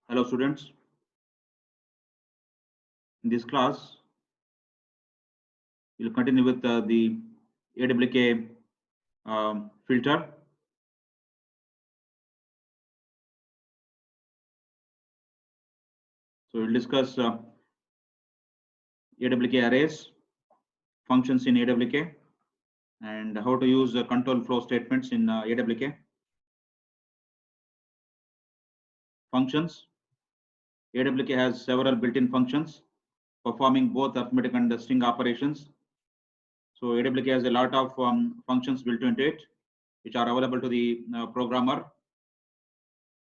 Hello students, in this class we'll continue with the AWK filter. So we'll discuss AWK arrays, functions in AWK, and how to use control flow statements in AWK. Functions. AWK has several built-in functions performing both arithmetic and string operations. So AWK has a lot of functions built into it, which are available to the programmer.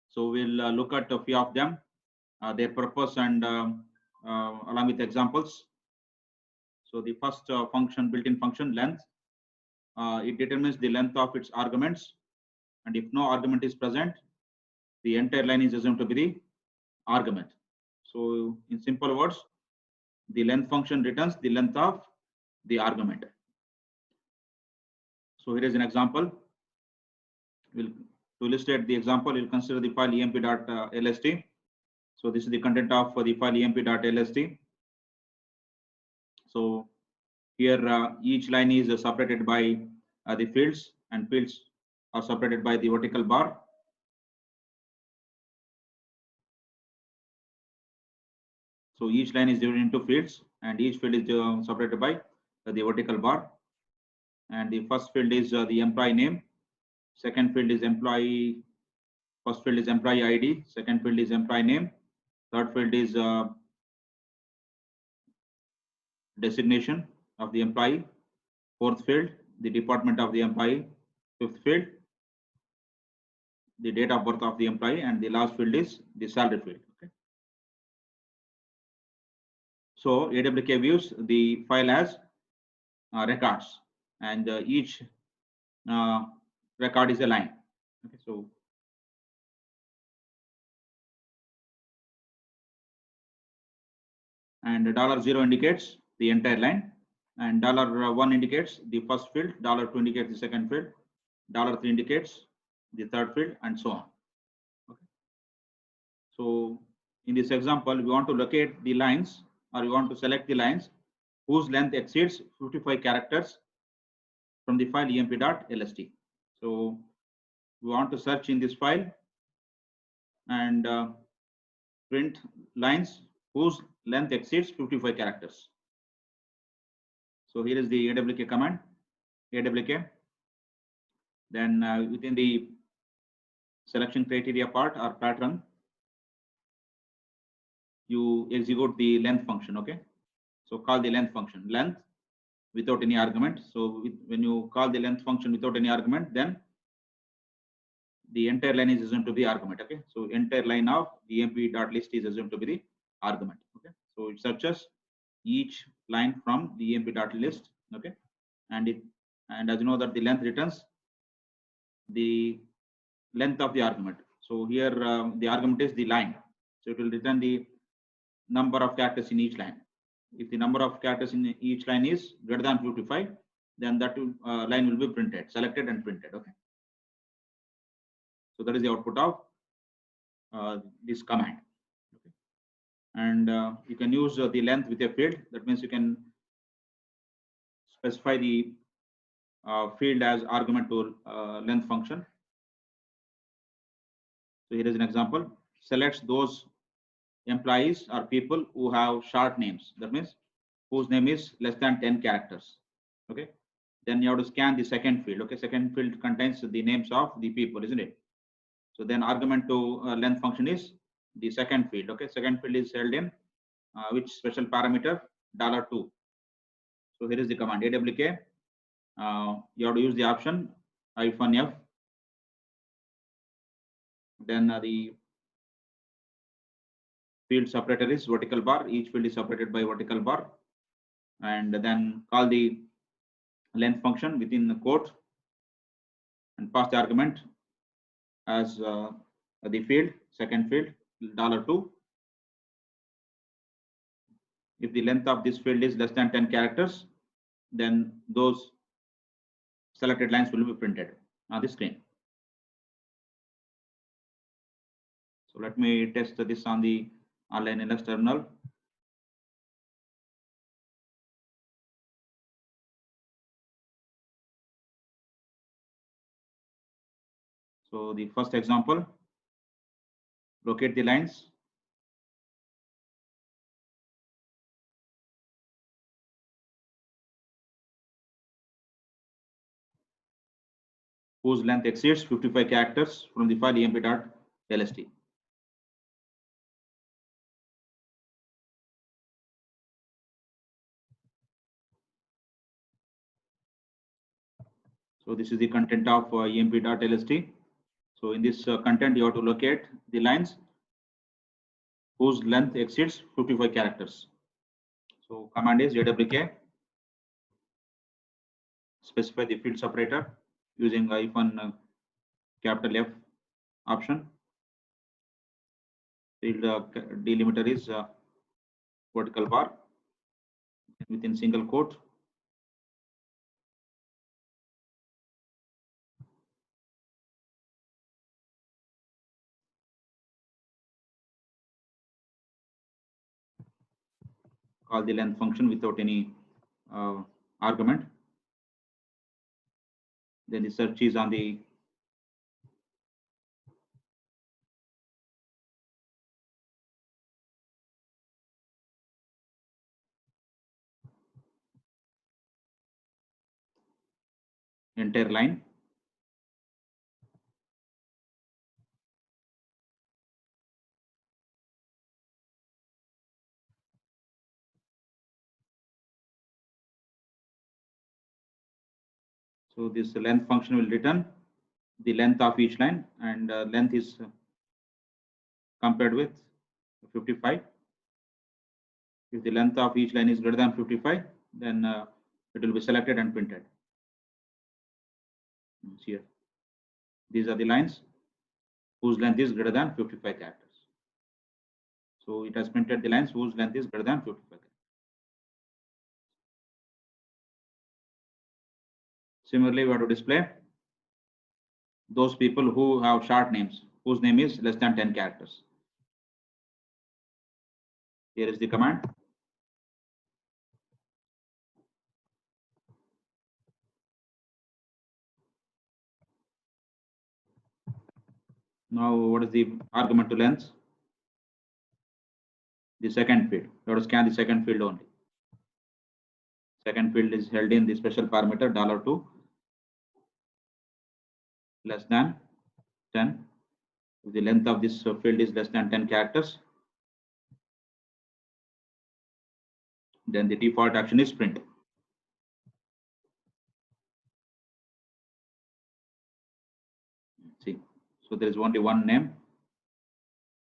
So we'll look at a few of them, their purpose, and along with examples. So the first function, built-in function, length, it determines the length of its arguments, and if no argument is present, the entire line is assumed to be the argument. So in simple words, the length function returns the length of the argument. So here is an example. To illustrate the example, we'll consider the file emp.lst. So this is the content of the file emp.lst. So here each line is separated by the fields, and fields are separated by the vertical bar. So each line is divided into fields, and each field is separated by the vertical bar. And the first field is the employee name. Second field is employee. First field is employee ID. Second field is employee name. Third field is designation of the employee. Fourth field, the department of the employee. Fifth field, the date of birth of the employee, and the last field is the salary field. Okay. So AWK views the file as records, and each record is a line. Okay, so and $0 indicates the entire line, and $1 indicates the first field, $2 indicates the second field, $3 indicates the third field, and so on. Okay. So in this example, we want to locate the lines, or we want to select the lines whose length exceeds 55 characters from the file emp.lst. So we want to search in this file and print lines whose length exceeds 55 characters. So here is the AWK command, AWK. Then within the selection criteria part or pattern, you execute the length function. Okay, so call the length function, length without any argument. So when you call the length function without any argument, then the entire line is assumed to be argument. Okay, so entire line of the emp.list is assumed to be the argument. Okay, so it searches each line from the emp.list. Okay, and as you know that the length returns the length of the argument. So here the argument is the line, so it will return the number of characters in each line. If the number of characters in each line is greater than 55, then that line will be printed, selected and printed. Okay, so that is the output of this command. Okay. And you can use the length with a field. That means you can specify the field as argument to length function. So here is an example. Selects those employees or people who have short names. That means whose name is less than 10 characters. Okay. Then you have to scan the second field. Okay. Second field contains the names of the people, isn't it? So then argument to length function is the second field. Okay. Second field is held in which special parameter? $2. So here is the command AWK. You have to use the option -F. Then the field separator is vertical bar. Each field is separated by vertical bar, and then call the length function within the quote and pass the argument as the field, second field, $2. If the length of this field is less than 10 characters, then those selected lines will be printed on the screen. So let me test this on the online LX terminal. So the first example, locate the lines. Whose length exceeds 55 characters from the file emp.lst. So this is the content of emp.lst. So in this content, you have to locate the lines whose length exceeds 55 characters. So command is awk specify the field separator using hyphen capital F option. Field delimiter is vertical bar within single quote. Call the length function without any argument. Then the search is on the entire line. So this length function will return the length of each line, and length is compared with 55. If the length of each line is greater than 55, then it will be selected and printed. Here, these are the lines whose length is greater than 55 characters. So it has printed the lines whose length is greater than 55 characters. Similarly, we have to display those people who have short names, whose name is less than 10 characters. Here is the command. Now, what is the argument to length? The second field. You have to scan the second field only. Second field is held in the special parameter $2 less than 10. If the length of this field is less than 10 characters, then the default action is print. See, so there is only one name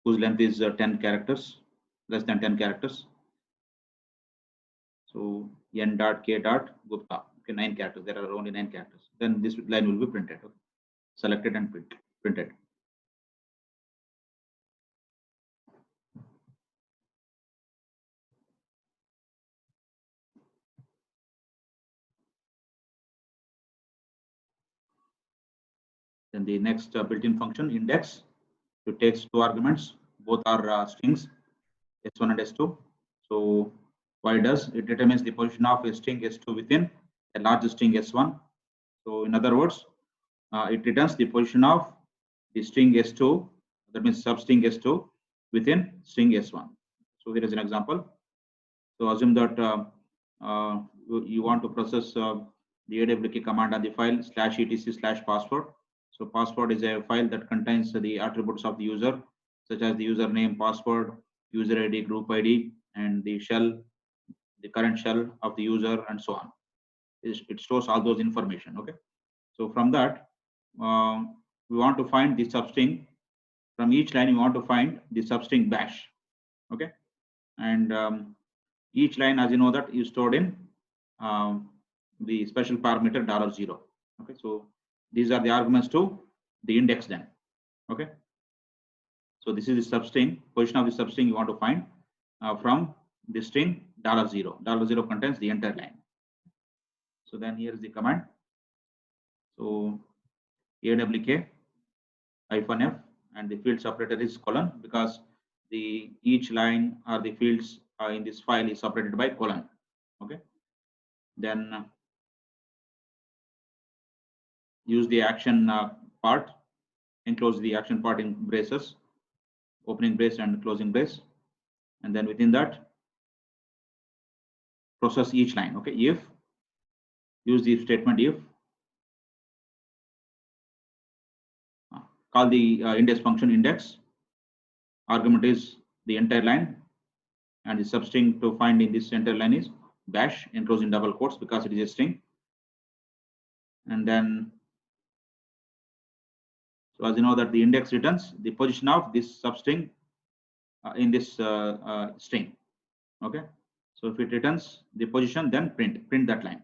whose length is 10 characters, less than 10 characters. So n.k.gupta, okay, 9 characters. There are only 9 characters. Then this line will be printed. Okay. Selected and printed. Then the next built-in function index, it takes two arguments. Both are strings S1 and S2. So what it does, it determines the position of a string S2 within a large string S1. So in other words, it returns the position of the string S2, that means substring S2 within string S1. So here is an example. So assume that you want to process the awk command on the file /etc/password. So password is a file that contains the attributes of the user, such as the username, password, user ID, group ID, and the shell, the current shell of the user, and so on. It stores all those information. Okay. So from that, we want to find the substring. From each line, we want to find the substring bash. Okay. And each line, as you know, that is stored in the special parameter $0. Okay. So these are the arguments to the index then. Okay. So this is the substring, position of the substring you want to find from the string $0. $0 contains the entire line. So then here is the command. So AWK hyphen F, and the field separator is colon, because the each line or the fields in this file is separated by colon. Okay. Then use the action part, enclose the action part in braces, opening brace and closing brace, and then within that process each line. Okay. If use the statement if, call the index function index, argument is the entire line, and the substring to find in this entire line is bash, enclosed in double quotes because it is a string. And then, so as you know that the index returns the position of this substring in this string. Okay. So if it returns the position, then print that line.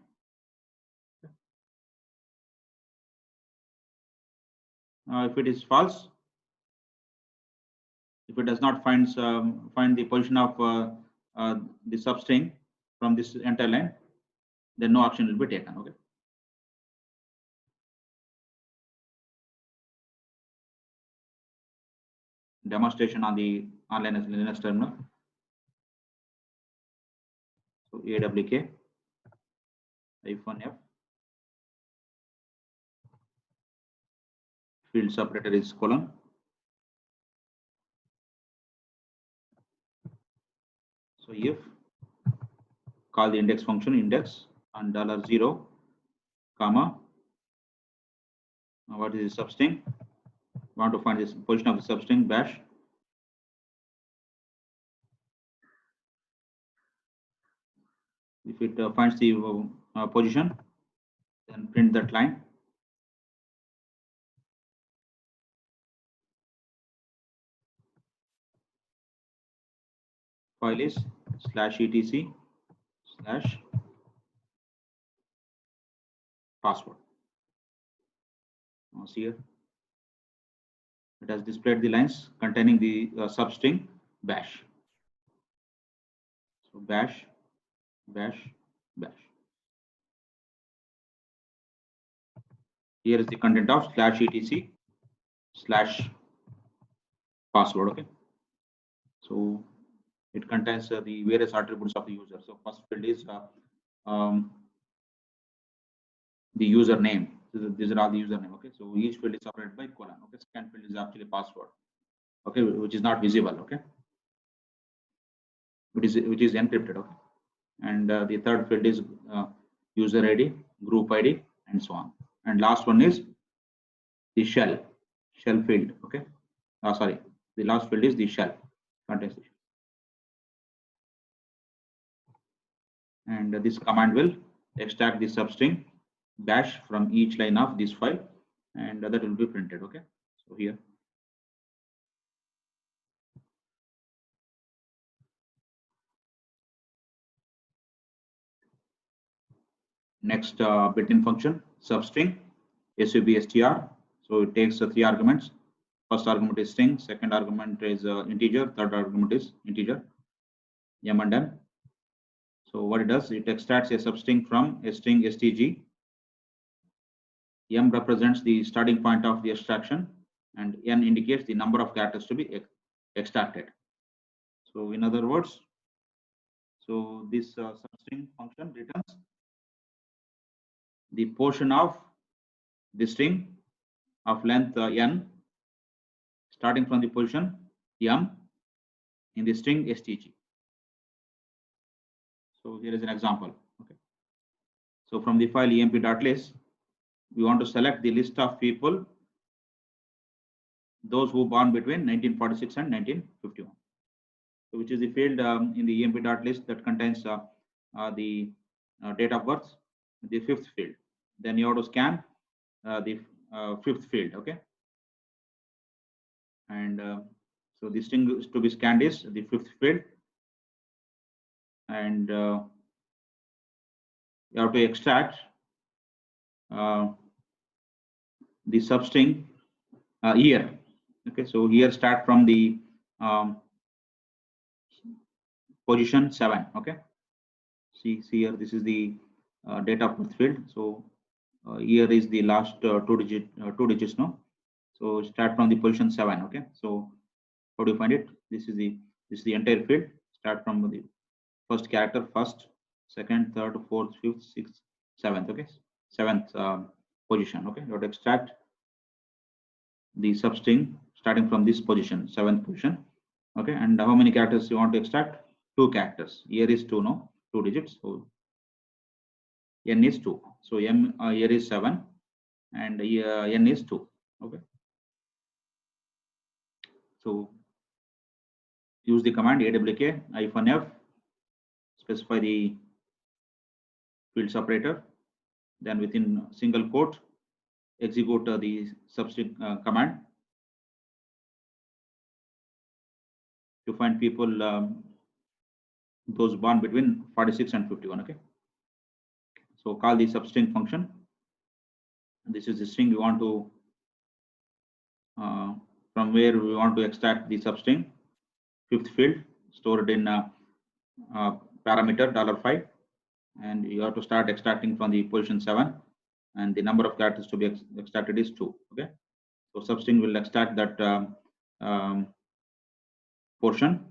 If it is false, if it does not find the position of the substring from this entire line, then no action will be taken. Okay. Demonstration on the online Linux terminal. So AWK hyphen F, field separator is colon. So if call the index function index and $0, comma, what is the substring? Want to find this position of the substring, bash. If it finds the position, then print that line. File is /etc/password. See here, it has displayed the lines containing the substring bash. So bash, bash, bash. Here is the content of /etc/password. Okay. So it contains the various attributes of the user. So first field is the username. These are all the username. Okay. So each field is separated by colon. Okay. Second field is actually password. Okay, which is not visible. Okay. Which is encrypted. Okay. And the third field is user ID, group ID, and so on. And last one is the shell field. Okay. Sorry, the last field is the shell, contains the shell. And this command will extract the substring bash from each line of this file, and that will be printed. Okay. So here, next built-in function substring substr. So it takes 3 arguments. First argument is string, second argument is integer, third argument is integer, m and n. So what it does, it extracts a substring from a string stg. M represents the starting point of the extraction, and n indicates the number of characters to be extracted. So in other words, so this substring function returns the portion of the string of length n, starting from the position m in the string stg. So here is an example. Okay. So from the file emp.list, we want to select the list of people, those who born between 1946 and 1951. So which is the field in the emp.list that contains the date of birth, the 5th field. Then you have to scan the 5th field. Okay. And so the string to be scanned is the 5th field, and you have to extract the substring year. Okay, so here start from the position 7. Okay, see here, this is the date of birth field. So Here is the last two digits now. So start from the position 7. Okay, so how do you find it? This is the entire field. Start from the first character, first, second, third, fourth, fifth, sixth, seventh. Okay, seventh position. Okay, you have to extract the substring starting from this position, seventh position. Okay, and how many characters you want to extract? 2 characters. Here is 2, no, 2 digits. So n is 2. So m here is 7, and n is 2. Okay, so use the command awk-f, specify the field separator, then within single quote execute the substring command to find people those born between 46 and 51. Okay, so call the substring function. This is the string we want to from where we want to extract the substring. Fifth field stored in parameter $5, and you have to start extracting from the position 7, and the number of characters to be extracted is 2. Okay, so substring will extract that portion.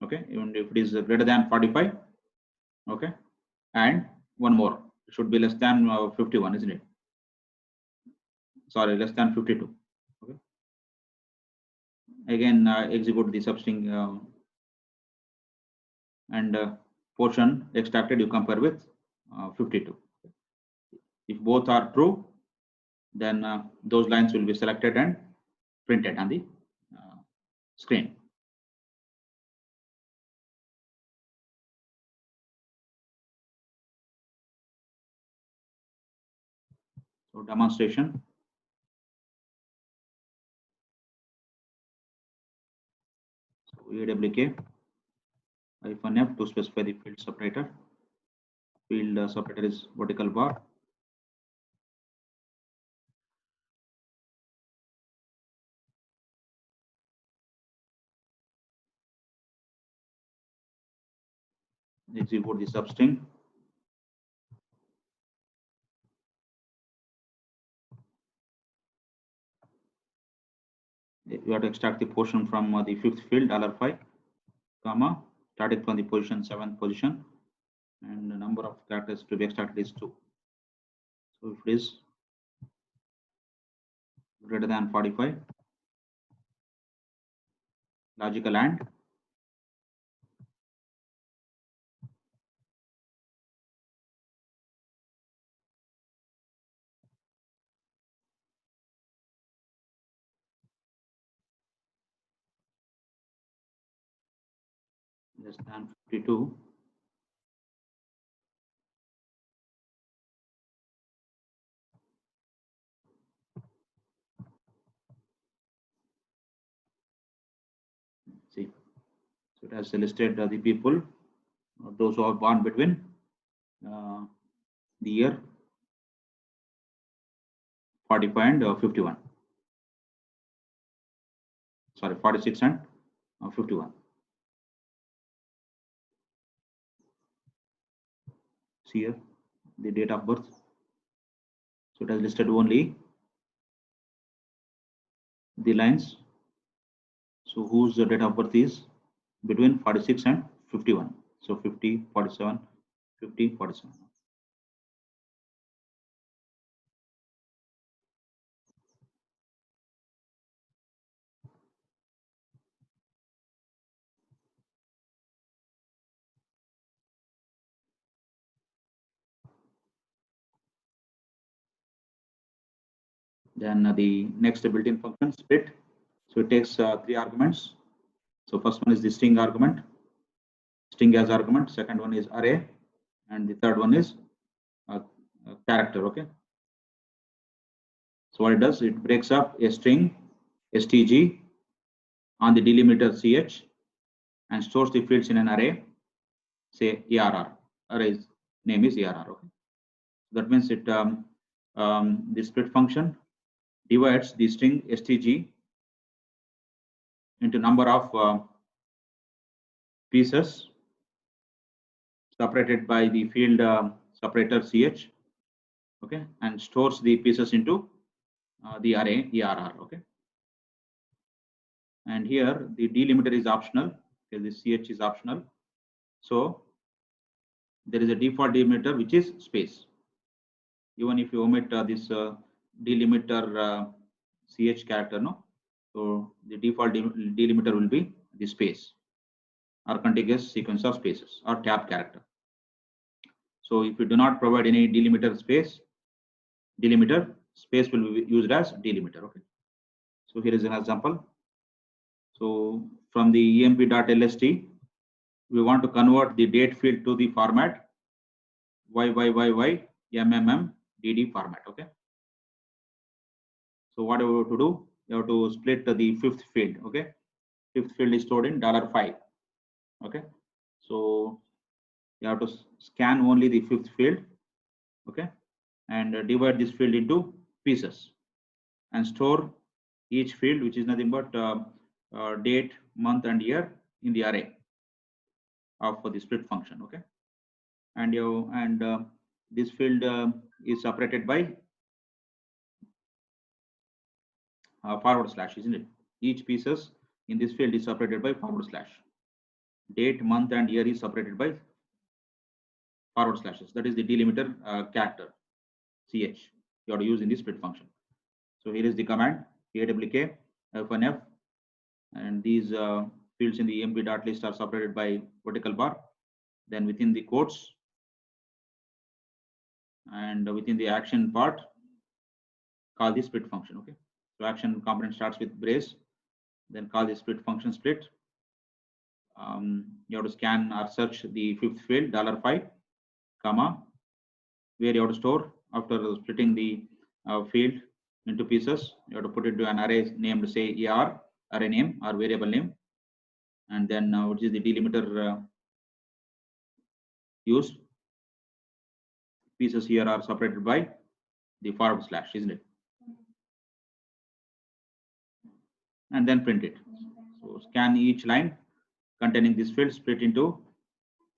Okay, even if it is greater than 45. Okay, and one more, it should be less than 51, isn't it? Sorry, less than 52. Okay, again execute the substring and portion extracted you compare with 52. If both are true, then those lines will be selected and printed on the screen. So demonstration. So awk-f to specify the field separator. Field separator is vertical bar. Execute the substring. You have to extract the portion from the fifth field $5, comma, starting from the position 7th position, and the number of characters to be extracted is 2. So if it is greater than 45, logical AND. Less than 52. See, so it has listed the people, those who are born between the year 45 and 51. Sorry, 46 and 51. See here the date of birth. So it has listed only the lines. So whose date of birth is between 46 and 51. So 50, 47, 50, 47. Then the next built-in function split. So it takes 3 arguments. So first one is the string argument, string as argument. Second one is array, and the third one is character. Okay. So what it does, it breaks up a string stg on the delimiter ch and stores the fields in an array, say arr. Array's name is arr. Okay. That means it the split function divides the string stg into number of pieces separated by the field separator ch. okay, and stores the pieces into the array ERR, okay. And here the delimiter is optional, okay, the CH is optional. So there is a default delimiter which is space. Even if you omit this delimiter CH character, no, so the default delimiter will be the space or contiguous sequence of spaces or tab character. So if you do not provide any delimiter, space will be used as delimiter, okay. So here is an example. So from the emp.lst, we want to convert the date field to the format YYYY format, okay. So what you have to do, you have to split the fifth field, okay. Fifth field is stored in $5, okay. So you have to scan only the fifth field, okay, and divide this field into pieces and store each field, which is nothing but date, month, and year in the array of the split function, okay. And this field is separated by forward slash, isn't it? Each pieces in this field is separated by forward slash. Date, month, and year is separated by forward slashes. That is the delimiter character CH you have to use in the split function. So here is the command awk f1f, and these fields in the emp.list are separated by vertical bar. Then within the quotes and within the action part, call the split function, okay. So action component starts with brace, then call the split function split. You have to scan or search the fifth field $5, comma, where you have to store after splitting the field into pieces. You have to put it to an array named, say, ER, array name or variable name, and then which is the delimiter used. Pieces here are separated by the forward slash, isn't it? And then print it. So scan each line containing this field, split into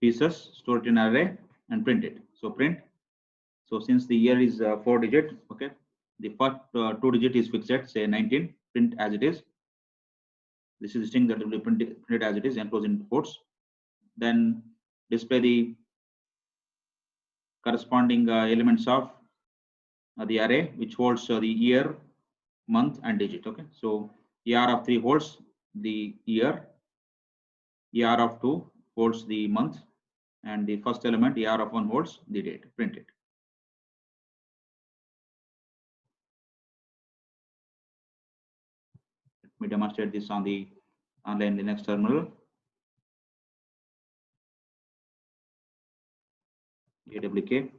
pieces, store it in an array, and print it. So print. So since the year is 4 digit, okay, the first 2 digit is fixed, say 19, print as it is. This is the string that will be printed as it is, enclosed in quotes. Then display the corresponding elements of the array, which holds the year, month, and digit, okay. So ER of 3 holds the year, ER of 2 holds the month, and the first element ER of 1 holds the date. Print it. Let me demonstrate this on the online Linux terminal. AWK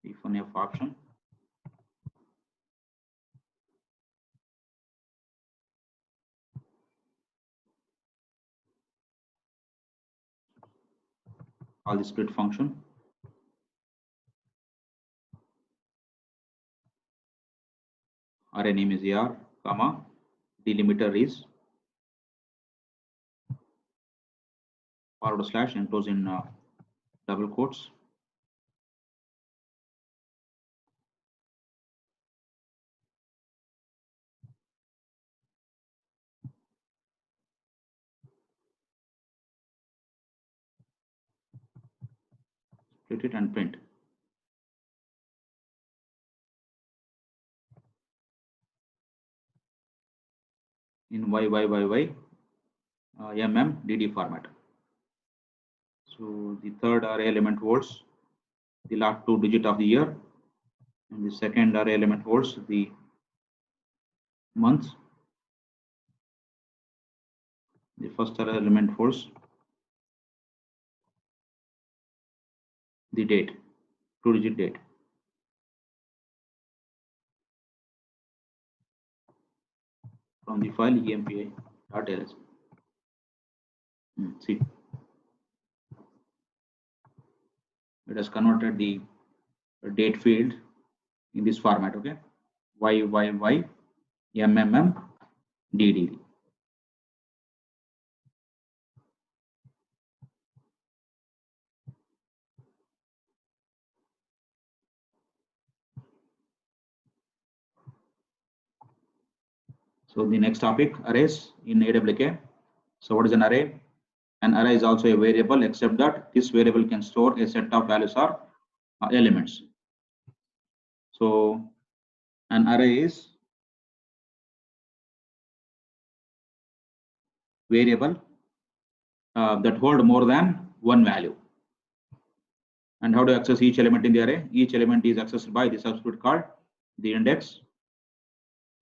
if1f option. Call the split function. Array name is ER, comma, delimiter is forward slash enclosed in double quotes. Split it and print. In YYYY MMDD format. So the third array element holds the last 2 digit of the year, and the second array element holds the month. The first array element holds the date, 2 digit date. From the file empi.ls. See, it has converted the date field in this format, okay. YYY MMMDD. So the next topic, arrays in AWK. So what is an array? An array is also a variable, except that this variable can store a set of values or elements. So an array is variable that hold more than one value. And how to access each element in the array? Each element is accessed by the subscript called the index.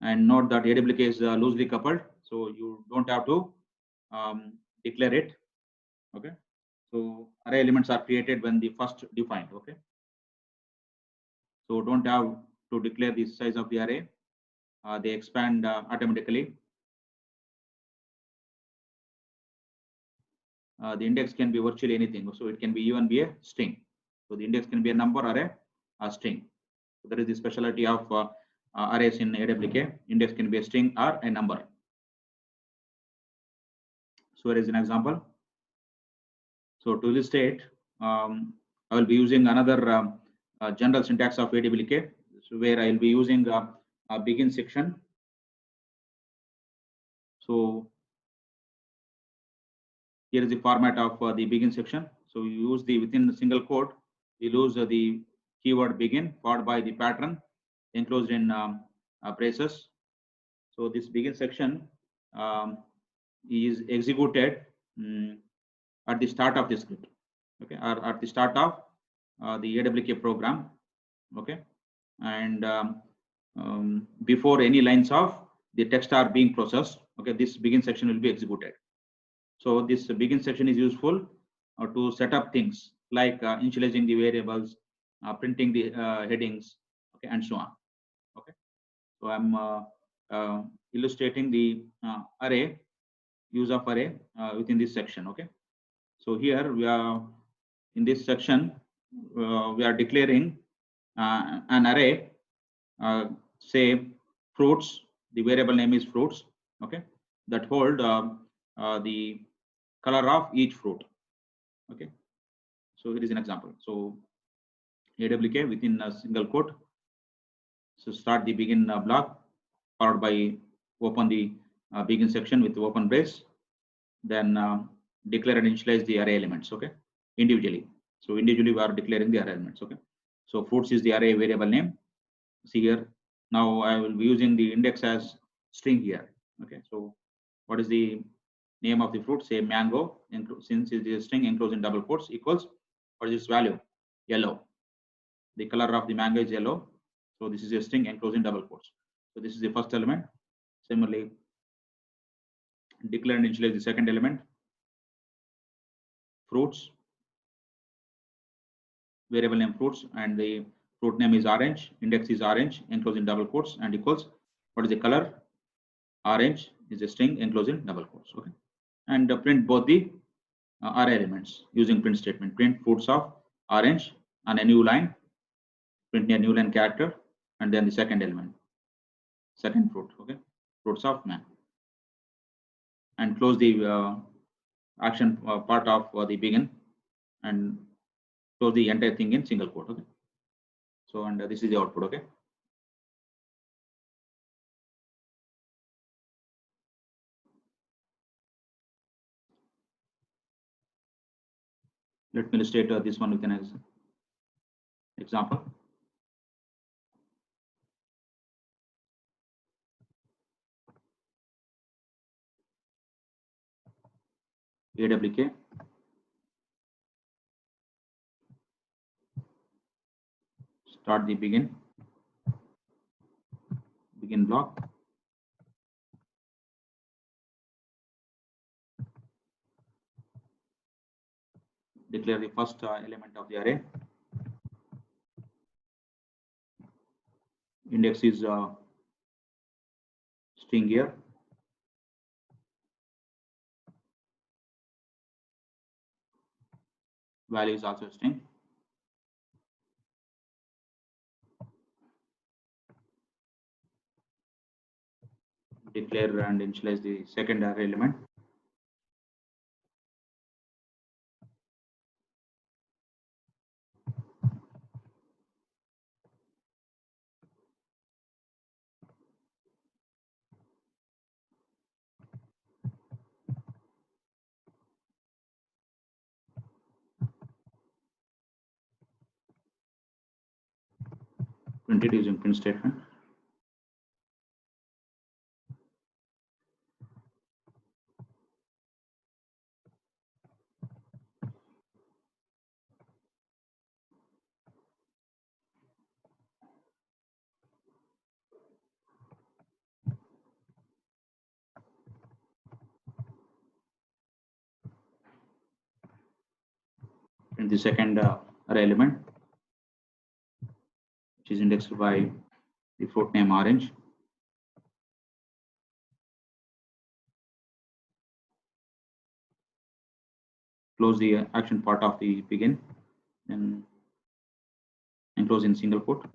And note that AWK is loosely coupled, so you don't have to declare it. Okay, so array elements are created when the first defined. Okay, so don't have to declare the size of the array. They expand automatically. The index can be virtually anything, so it can be even be a string. So the index can be a number or a string. So that is the specialty of arrays in AWK. Index can be a string or a number. So here is an example. So to illustrate, I will be using another general syntax of AWK, so where I will be using a begin section. So here is the format of the begin section. So you use the within the single quote, you use the keyword begin followed by the pattern enclosed in braces. So this begin section is executed at the start of the script, okay, or at the start of the AWK program, okay, and before any lines of the text are being processed, okay, this begin section will be executed. So this begin section is useful to set up things like initializing the variables, printing the headings, okay, and so on. Okay, so I'm illustrating the array, use of array within this section. Okay, so here we are in this section, we are declaring an array, say fruits. The variable name is fruits. Okay, that hold the color of each fruit. Okay, so here is an example. So AWK within a single quote. So start the begin block, followed by open the begin section with the open brace, then declare and initialize the array elements. Okay, individually. So individually we are declaring the array elements. Okay, so fruits is the array variable name. See here. Now I will be using the index as string here. Okay, so what is the name of the fruit? Say mango. Since it is a string enclosed in double quotes, equals what is its value? Yellow. The color of the mango is yellow. So this is a string enclosed in double quotes. So this is the first element. Similarly, declare and initialize the second element. Fruits. Variable name fruits, and the fruit name is orange. Index is orange enclosed in double quotes, and equals what is the color? Orange is a string enclosed in double quotes. Okay, and print both the array elements using print statement. Print fruits of orange on a new line, print a new line character, and then the second element, second fruit. Okay, fruits of man, and close the action part of the begin, and close the entire thing in single quote. Okay, so and this is the output. Okay, let me illustrate this one with an example. AWK start the begin block, declare the first element of the array. Index is string here. Value is also string. Declare and initialize the second array element. printed using print statement. Print the second array element, which is indexed by the float name orange. Close the action part of the begin and enclose in single quote.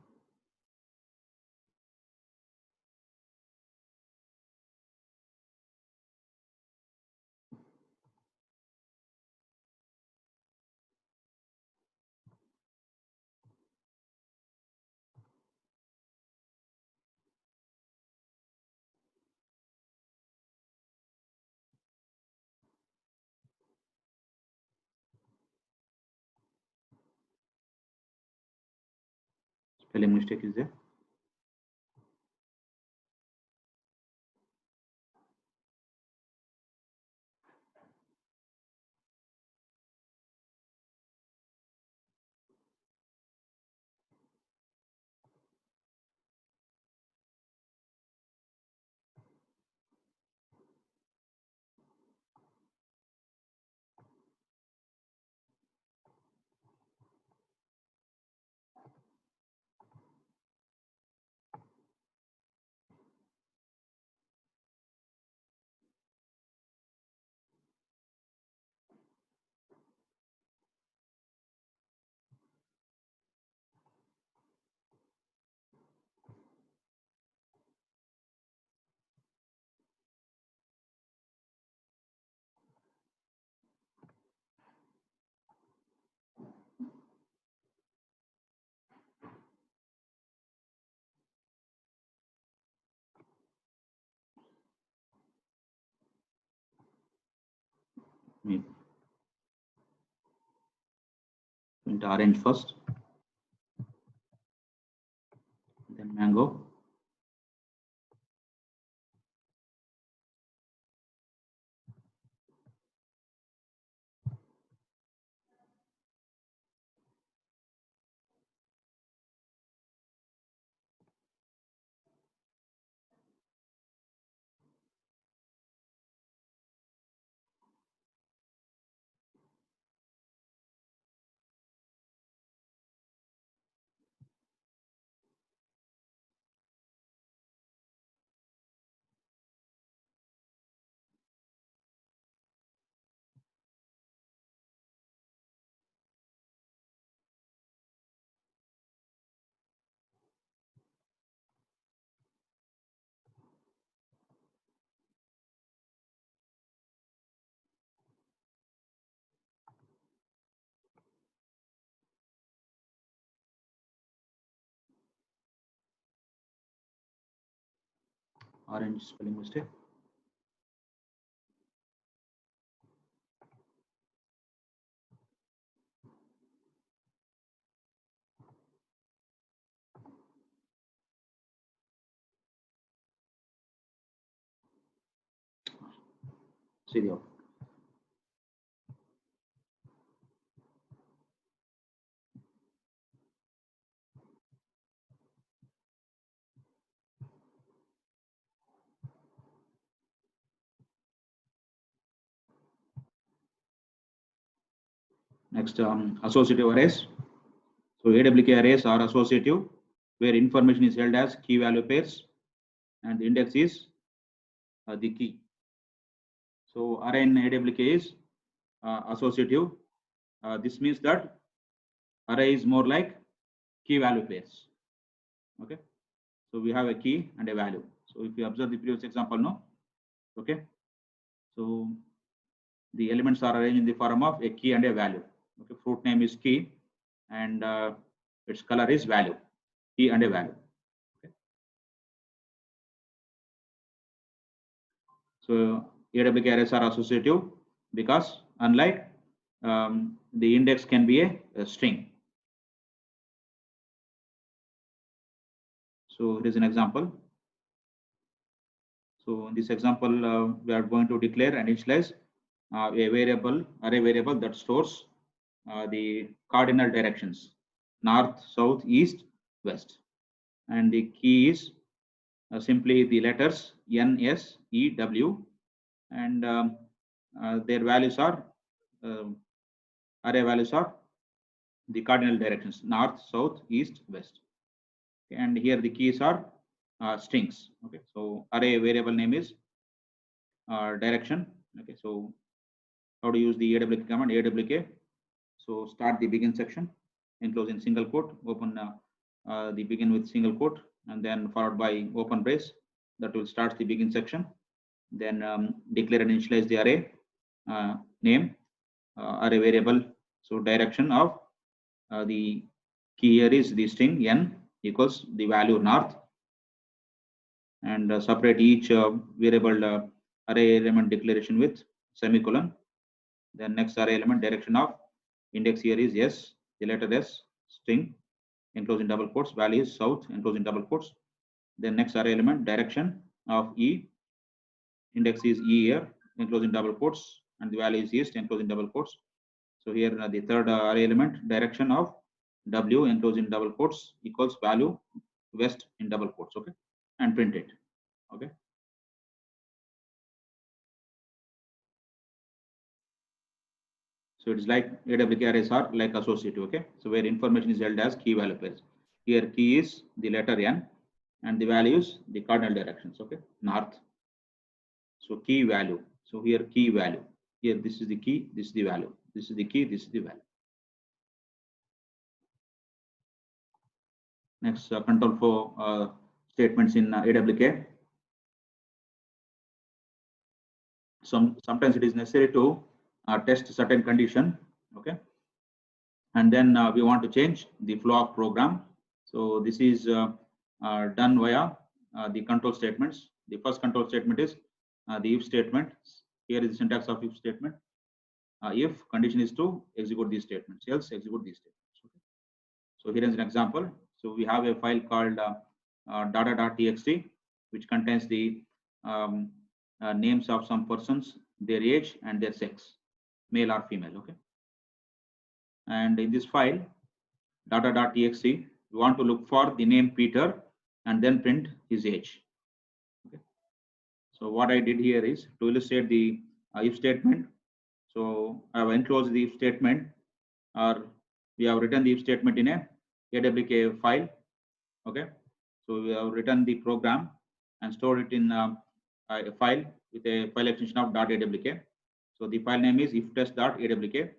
Spelling mistake is there. Print orange first, then mango. Orange spelling mistake. See the output. Next, associative arrays. So AWK arrays are associative, where information is held as key value pairs, and the index is the key. So array in AWK is associative. This means that array is more like key value pairs. Okay. So we have a key and a value. So if you observe the previous example, no. Okay. So the elements are arranged in the form of a key and a value. Okay. Fruit name is key, and its color is value. Key and a value. Okay. So AWK arrays are associative because unlike the index can be a string. So here is an example. So in this example, we are going to declare and initialize a variable, array variable that stores the cardinal directions: north, south, east, west. And the key is simply the letters N, S, E, W, and their values are array values are the cardinal directions: north, south, east, west. And here the keys are strings. Okay, so array variable name is direction. Okay, so how to use the awk command? Awk. So start the begin section, enclose in single quote, open the begin with single quote, and then followed by open brace. That will start the begin section. Then declare and initialize the array name, array variable. So direction of the key here is the string n equals the value north, and separate each variable array element declaration with semicolon. Then next array element direction of index here is S, the letter S, string, enclose in double quotes, value is south, enclose in double quotes. Then next array element direction of E, index is E here, enclose in double quotes, and the value is east, enclose in double quotes. So here the third array element direction of W, enclose in double quotes, equals value west in double quotes. Okay, and print it. Okay. So it is like AWK arrays are like associative. Okay, so where information is held as key value pairs. Here key is the letter N, and the values the cardinal directions. Okay, north. So key value. So here key value. Here this is the key, this is the value. This is the key, this is the value. Next control for statements in AWK. Sometimes it is necessary to test certain condition. Okay, and then we want to change the flow of program. So this is done via the control statements. The first control statement is the if statement. Here is the syntax of if statement. If condition is to execute these statements, else execute these statements. Okay. So here is an example. So we have a file called data.txt, which contains the names of some persons, their age and their sex, male or female. Okay. And in this file data.txt, we want to look for the name Peter and then print his age. Okay. So what I did here is to illustrate the if statement. So I have enclosed the if statement, or we have written the if statement in a AWK file. Okay. So we have written the program and stored it in a file with a file extension of .awk. So the file name is iftest.awk,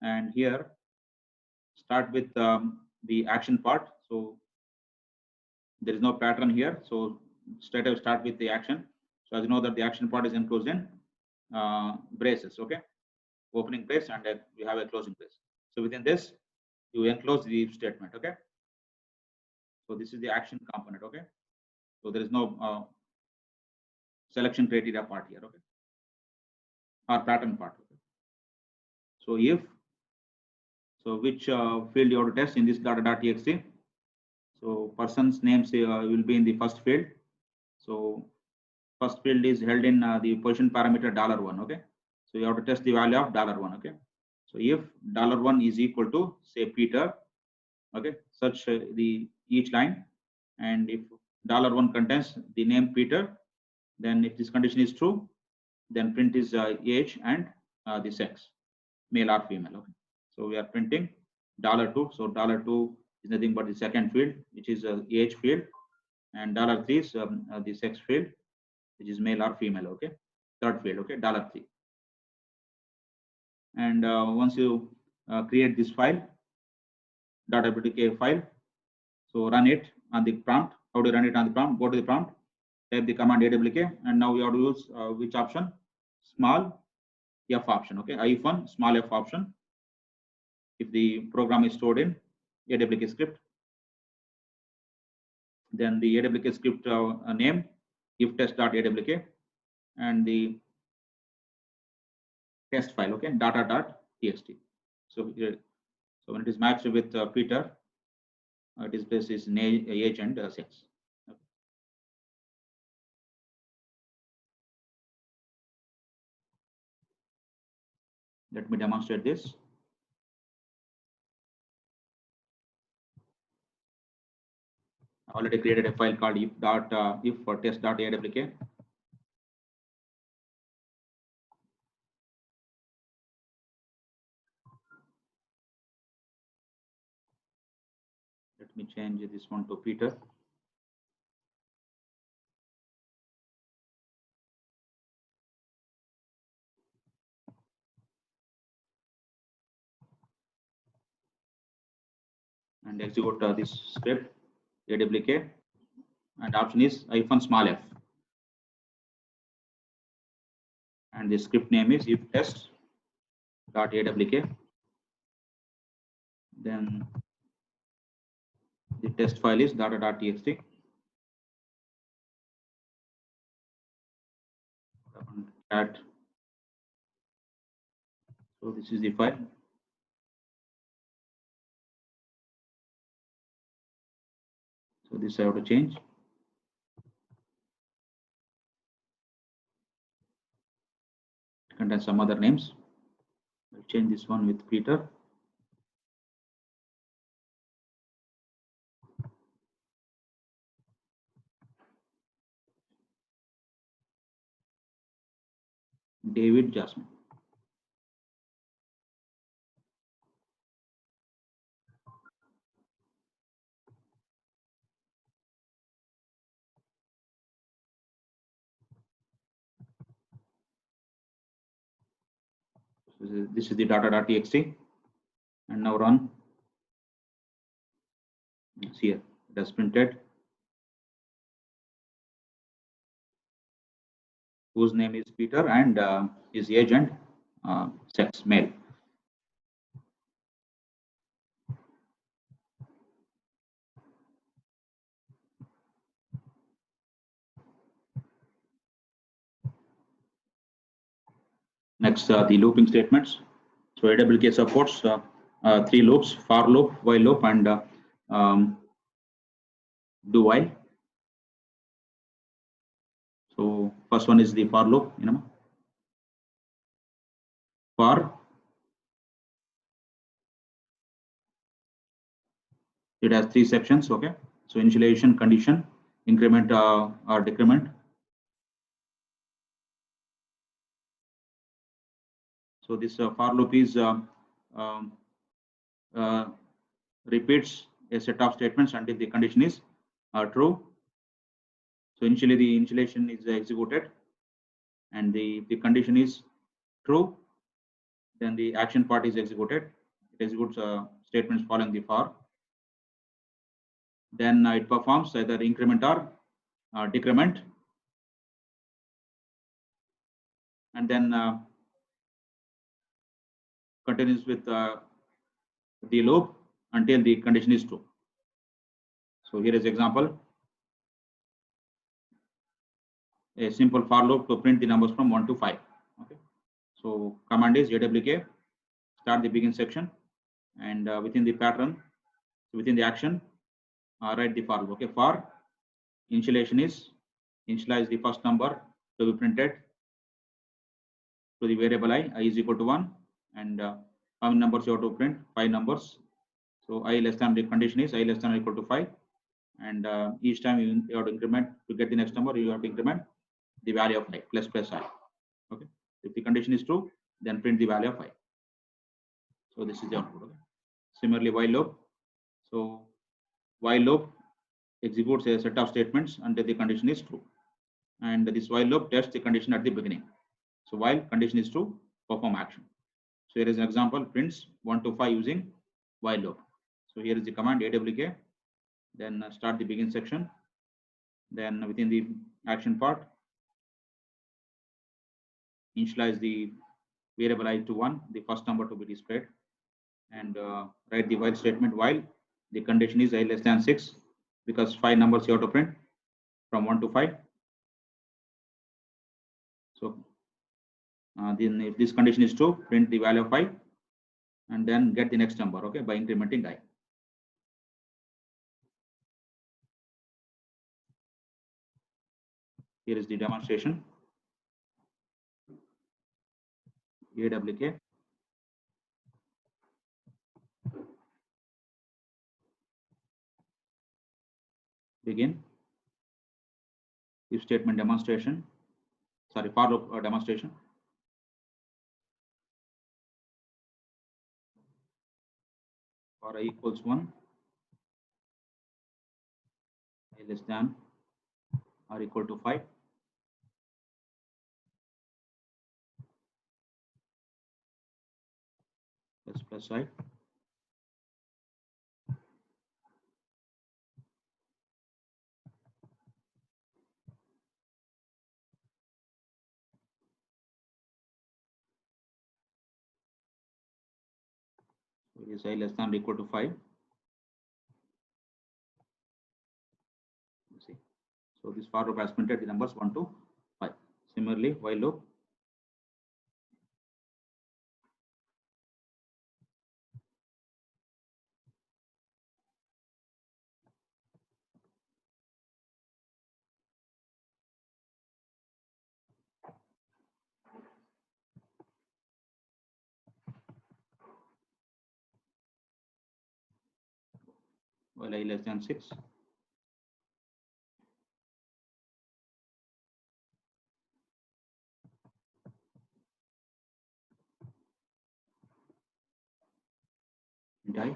and here start with the action part. So there is no pattern here. So straight away start with the action. So as you know that the action part is enclosed in braces. Okay, opening brace and we have a closing brace. So within this, you enclose the if statement. Okay. So this is the action component. Okay. So there is no selection criteria part here. Okay. Or pattern part. Okay. So if, so which field you have to test in this data.txt. So person's names will be in the first field. So first field is held in the position parameter $1. Okay. So you have to test the value of $1. Okay. So if $1 is equal to say Peter, okay, search the each line, and if $1 contains the name Peter, then if this condition is true, then print is age and the sex, male or female. Okay. So we are printing $2. So $2 is nothing but the second field, which is age field, and $3 is the sex field, which is male or female. Okay. Third field. Okay. $3. And once you create this file, .awk file, so run it on the prompt. How to run it on the prompt? Go to the prompt, type the command awk, and now we have to use which option? Small f option. Okay, -1 small f option. If the program is stored in AWK script, then the AWK script name if test.awk, and the test file. Okay, data.txt. So here, so when it is matched with Peter, displays is age and sex. Okay. Let me demonstrate this. I already created a file called if for test.awk. Let me change this one to Peter. And execute this script awk, and option is -f, and the script name is if test.awk. Then the test file is data.txt. Cat. So this is the file. So this I have to change. It contains some other names. I'll change this one with Peter. David Jasmine. So this is the data.txt, and now run. It's here. It has printed. Whose name is Peter and his age and sex, male. Next, the looping statements. So AWK supports 3 loops: for loop, while loop, and do while. So first one is the for loop. For it has 3 sections. Okay, so initialization, condition, increment or decrement. So this for loop is repeats a set of statements until the condition is true. So initially the initialization is executed, and the condition is true. Then the action part is executed. It executes statements following the for. Then it performs either increment or decrement, and then continues with the loop until the condition is true. So here is example: a simple for loop to print the numbers from 1 to 5. Okay. So command is awk start the begin section, and within the pattern, within the action, write the for loop. Okay. For initialization is initialize the first number to be printed to the variable I is equal to 1, and how many numbers you have to print? 5 numbers. So I less than, the condition is I less than or equal to 5, and each time you have to increment to get the next number. You have to increment the value of I plus I. Okay. If the condition is true, then print the value of I. So this is the output. Okay. Similarly, while loop. So while loop executes a set of statements until the condition is true, and this while loop tests the condition at the beginning. So while condition is true, perform action. So here is an example: prints 1 to 5 using while loop. So here is the command awk, then start the begin section, then within the action part, initialize the variable I to 1, the first number to be displayed, and write the while statement while the condition is I less than 6, because 5 numbers you have to print from 1 to 5. So then if this condition is true, print the value of 5, and then get the next number, okay, by incrementing I. Here is the demonstration. AWK. Begin. If statement demonstration. Sorry, for loop demonstration. For I equals 1, I less than or equal to 5. Plus I. So is I less than or equal to 5. You see. So this for loop has printed the numbers 1 to 5. Similarly, while loop. While I less than 6. And I.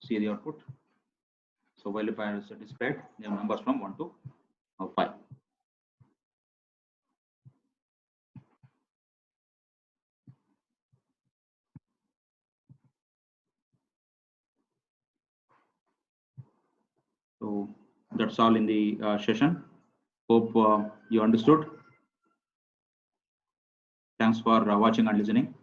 See the output. So while if I am satisfied, the numbers from 1 to 5. So that's all in the session. Hope you understood. Thanks for watching and listening.